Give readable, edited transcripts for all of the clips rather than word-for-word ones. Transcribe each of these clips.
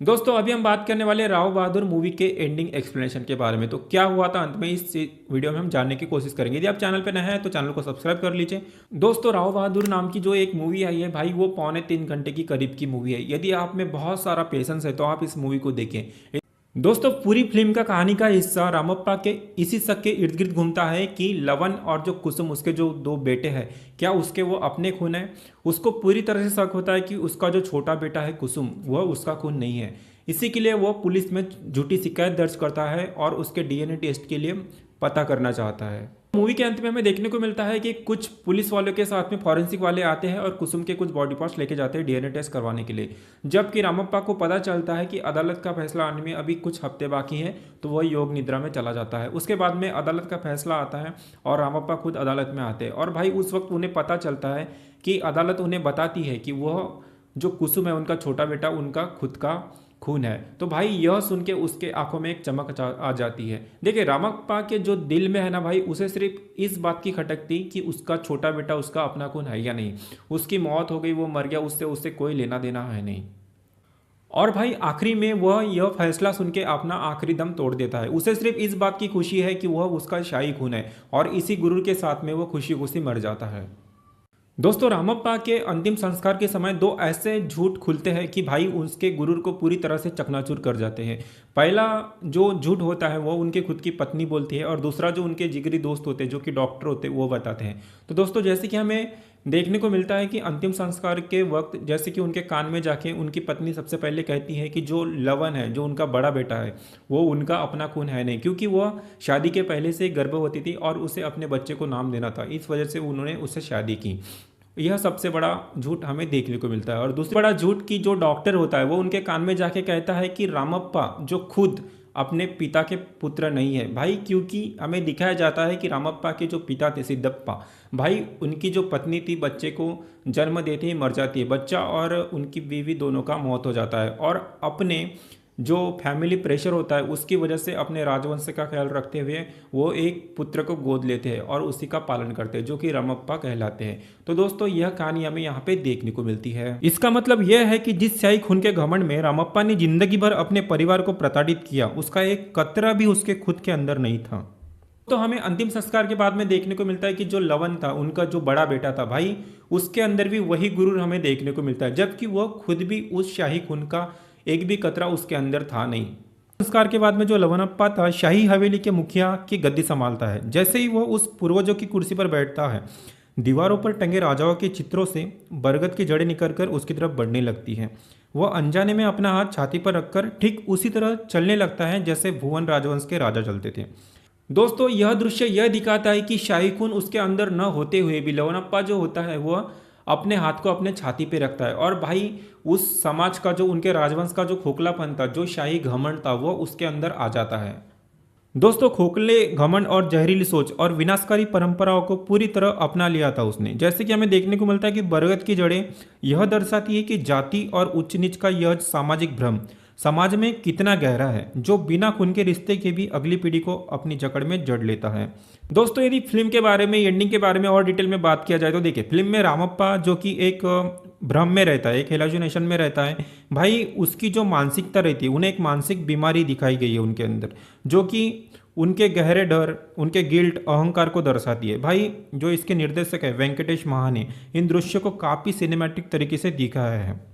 दोस्तों अभी हम बात करने वाले राव बहादुर मूवी के एंडिंग एक्सप्लेनेशन के बारे में। तो क्या हुआ था अंत में, इस वीडियो में हम जानने की कोशिश करेंगे। यदि आप चैनल पर नए हैं तो चैनल को सब्सक्राइब कर लीजिए। दोस्तों राव बहादुर नाम की जो एक मूवी आई है भाई, वो 2.25 घंटे की करीब की मूवी है। यदि आप में बहुत सारा पेशेंस है तो आप इस मूवी को देखें। दोस्तों पूरी फिल्म का कहानी का हिस्सा रामप्पा के इसी शक के इर्द गिर्द घूमता है कि लवन और जो कुसुम, उसके जो दो बेटे हैं, क्या उसके वो अपने खून है। उसको पूरी तरह से शक होता है कि उसका जो छोटा बेटा है कुसुम, वह उसका खून नहीं है। इसी के लिए वो पुलिस में झूठी शिकायत दर्ज करता है और उसके डीएनए टेस्ट के लिए पता करना चाहता है। मूवी के अंत में हमें देखने को मिलता है कि कुछ पुलिस वालों के साथ में फॉरेंसिक वाले आते हैं और कुसुम के कुछ बॉडी पार्ट्स लेके जाते हैं डीएनए टेस्ट करवाने के लिए। जबकि रामप्पा को पता चलता है कि अदालत का फैसला आने में अभी कुछ हफ्ते बाकी हैं, तो वह योग निद्रा में चला जाता है। उसके बाद में अदालत का फैसला आता है और रामप्पा खुद अदालत में आते हैं। और भाई उस वक्त उन्हें पता चलता है कि अदालत उन्हें बताती है कि वह जो कुसुम है, उनका छोटा बेटा, उनका खुद का खून है। तो भाई यह सुन के उसके आंखों में एक चमक आ जाती है। देखिए रामप्पा के जो दिल में है ना भाई, उसे सिर्फ इस बात की खटक थी कि उसका छोटा बेटा उसका अपना खून है या नहीं। उसकी मौत हो गई, वो मर गया, उससे उससे कोई लेना देना है नहीं। और भाई आखिरी में वह यह फैसला सुन के अपना आखिरी दम तोड़ देता है। उसे सिर्फ इस बात की खुशी है कि वह उसका शाही खून है, और इसी गुरूर के साथ में वह खुशी खुशी मर जाता है। दोस्तों रामप्पा के अंतिम संस्कार के समय दो ऐसे झूठ खुलते हैं कि भाई उसके गुरूर को पूरी तरह से चकनाचूर कर जाते हैं। पहला जो झूठ होता है वो उनके खुद की पत्नी बोलती है, और दूसरा जो उनके जिगरी दोस्त होते हैं जो कि डॉक्टर होते हैं वो बताते हैं। तो दोस्तों जैसे कि हमें देखने को मिलता है कि अंतिम संस्कार के वक्त जैसे कि उनके कान में जाके उनकी पत्नी सबसे पहले कहती है कि जो लवन है, जो उनका बड़ा बेटा है, वो उनका अपना खून है नहीं, क्योंकि वह शादी के पहले से गर्भवती थी और उसे अपने बच्चे को नाम देना था। इस वजह से उन्होंने उससे शादी की। यह सबसे बड़ा झूठ हमें देखने को मिलता है। और दूसरा बड़ा झूठ की जो डॉक्टर होता है वो उनके कान में जाके कहता है कि रामप्पा जो खुद अपने पिता के पुत्र नहीं है भाई, क्योंकि हमें दिखाया जाता है कि रामप्पा के जो पिता थे सिद्धप्पा भाई, उनकी जो पत्नी थी बच्चे को जन्म देते ही मर जाती है बच्चा, और उनकी बीवी दोनों का मौत हो जाता है। और अपने जो फैमिली प्रेशर होता है उसकी वजह से अपने राजवंश का ख्याल रखते हुए वो एक पुत्र को गोद लेते हैं और उसी का पालन करते हैं, जो कि रामप्पा कहलाते हैं। तो दोस्तों यह कहानी हमें यहाँ पे देखने को मिलती है। इसका मतलब यह है कि जिस शाही खून के घमंड में रामप्पा ने जिंदगी भर अपने परिवार को प्रताड़ित किया, उसका एक कतरा भी उसके खुद के अंदर नहीं था। तो हमें अंतिम संस्कार के बाद में देखने को मिलता है कि जो लवन था, उनका जो बड़ा बेटा था भाई, उसके अंदर भी वही गुरूर हमें देखने को मिलता है, जबकि वह खुद भी उस शाही खून का एक भी कतरा उसके अंदर था नहीं। संस्कार के बाद में जो लवनप्पा था शाही हवेली के मुखिया की गद्दी संभालता है। जैसे ही वह उस पूर्वजों की कुर्सी पर बैठता है, दीवारों पर टंगे राजाओं के चित्रों से बरगद की जड़ें निकलकर उसकी तरफ बढ़ने लगती है। वह अनजाने में अपना हाथ छाती पर रखकर ठीक उसी तरह चलने लगता है जैसे भुवन राजवंश के राजा चलते थे। दोस्तों यह दृश्य यह दिखाता है कि शाही खून उसके अंदर न होते हुए भी लवनप्पा जो होता है वह अपने हाथ को अपने छाती पे रखता है, और भाई उस समाज का जो उनके राजवंश का जो खोखलापन था, जो शाही घमंड था, वो उसके अंदर आ जाता है। दोस्तों खोखले घमंड और जहरीली सोच और विनाशकारी परंपराओं को पूरी तरह अपना लिया था उसने। जैसे कि हमें देखने को मिलता है कि बरगद की जड़ें यह दर्शाती है कि जाति और उच्च नीच का यह सामाजिक भ्रम समाज में कितना गहरा है, जो बिना खून के रिश्ते के भी अगली पीढ़ी को अपनी जकड़ में जड़ लेता है। दोस्तों यदि फिल्म के बारे में, एंडिंग के बारे में और डिटेल में बात किया जाए तो देखिए फिल्म में रामप्पा जो कि एक भ्रम में रहता है, एक हेलुसिनेशन में रहता है भाई, उसकी जो मानसिकता रहती है, उन्हें एक मानसिक बीमारी दिखाई गई है उनके अंदर, जो कि उनके गहरे डर, उनके गिल्ट, अहंकार को दर्शाती है। भाई जो इसके निर्देशक है वेंकटेश महान ने इन दृश्यों को काफ़ी सिनेमैटिक तरीके से दिखाया है।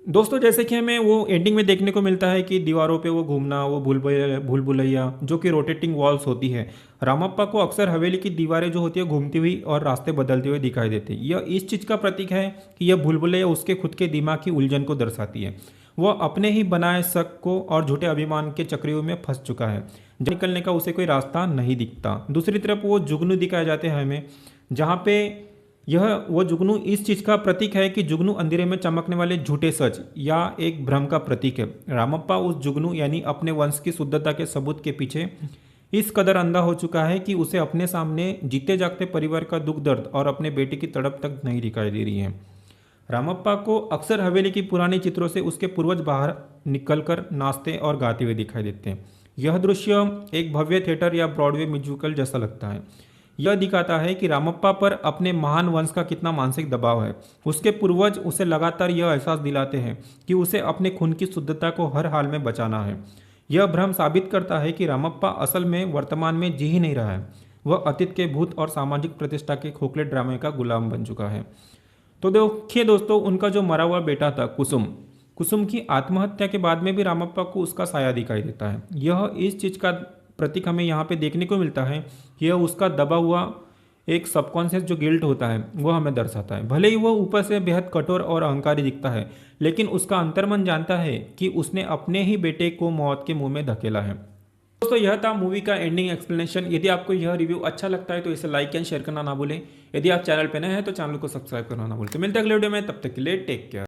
दोस्तों जैसे कि हमें वो एंडिंग में देखने को मिलता है कि दीवारों पे वो घूमना, वो भूल भुलैया जो कि रोटेटिंग वॉल्स होती है, रामप्पा को अक्सर हवेली की दीवारें जो होती है घूमती हुई और रास्ते बदलते हुए दिखाई देती है। यह इस चीज़ का प्रतीक है कि यह भूल भुलैया उसके खुद के दिमाग की उलझन को दर्शाती है। वह अपने ही बनाए शक को और झूठे अभिमान के चक्रव्यूह में फंस चुका है, निकलने का उसे कोई रास्ता नहीं दिखता। दूसरी तरफ वो जुगनू दिखाए जाते हैं हमें, जहाँ पे यह वो जुगनू इस चीज़ का प्रतीक है कि जुगनू अंधेरे में चमकने वाले झूठे सच या एक भ्रम का प्रतीक है। रामप्पा उस जुगनू यानी अपने वंश की शुद्धता के सबूत के पीछे इस कदर अंधा हो चुका है कि उसे अपने सामने जीते जागते परिवार का दुख दर्द और अपने बेटे की तड़प तक नहीं दिखाई दे रही है। रामप्पा को अक्सर हवेली की पुराने चित्रों से उसके पूर्वज बाहर निकलकर नाचते और गाते हुए दिखाई देते हैं। यह दृश्य एक भव्य थिएटर या ब्रॉडवे म्यूजिकल जैसा लगता है। यह दिखाता है कि रामप्पा पर अपने महान वंश का कितना मानसिक दबाव है। उसके पूर्वज उसे लगातार यह एहसास दिलाते हैं कि उसे अपने खून की शुद्धता को हर हाल में बचाना है। यह भ्रम साबित करता है कि रामप्पा असल में वर्तमान में जी ही नहीं रहा है, वह अतीत के भूत और सामाजिक प्रतिष्ठा के खोखले ड्रामे का गुलाम बन चुका है। तो देखिए दोस्तों, उनका जो मरा हुआ बेटा था कुसुम, कुसुम की आत्महत्या के बाद में भी रामप्पा को उसका साया दिखाई देता है। यह इस चीज का प्रतीक हमें यहाँ पे देखने को मिलता है। यह उसका दबा हुआ एक सबकॉन्शियस जो गिल्ट होता है वह हमें दर्शाता है। भले ही वह ऊपर से बेहद कठोर और अहंकारी दिखता है, लेकिन उसका अंतर्मन जानता है कि उसने अपने ही बेटे को मौत के मुंह में धकेला है। दोस्तों, यह था मूवी का एंडिंग एक्सप्लेनेशन। यदि आपको यह रिव्यू अच्छा लगता है तो इसे लाइक एंड शेयर करना ना भूलें। यदि आप चैनल पर नए हैं तो चैनल को सब्सक्राइब करना ना भूलें। तो मिलते हैं अगले वीडियो में, तब तक के लिए टेक केयर।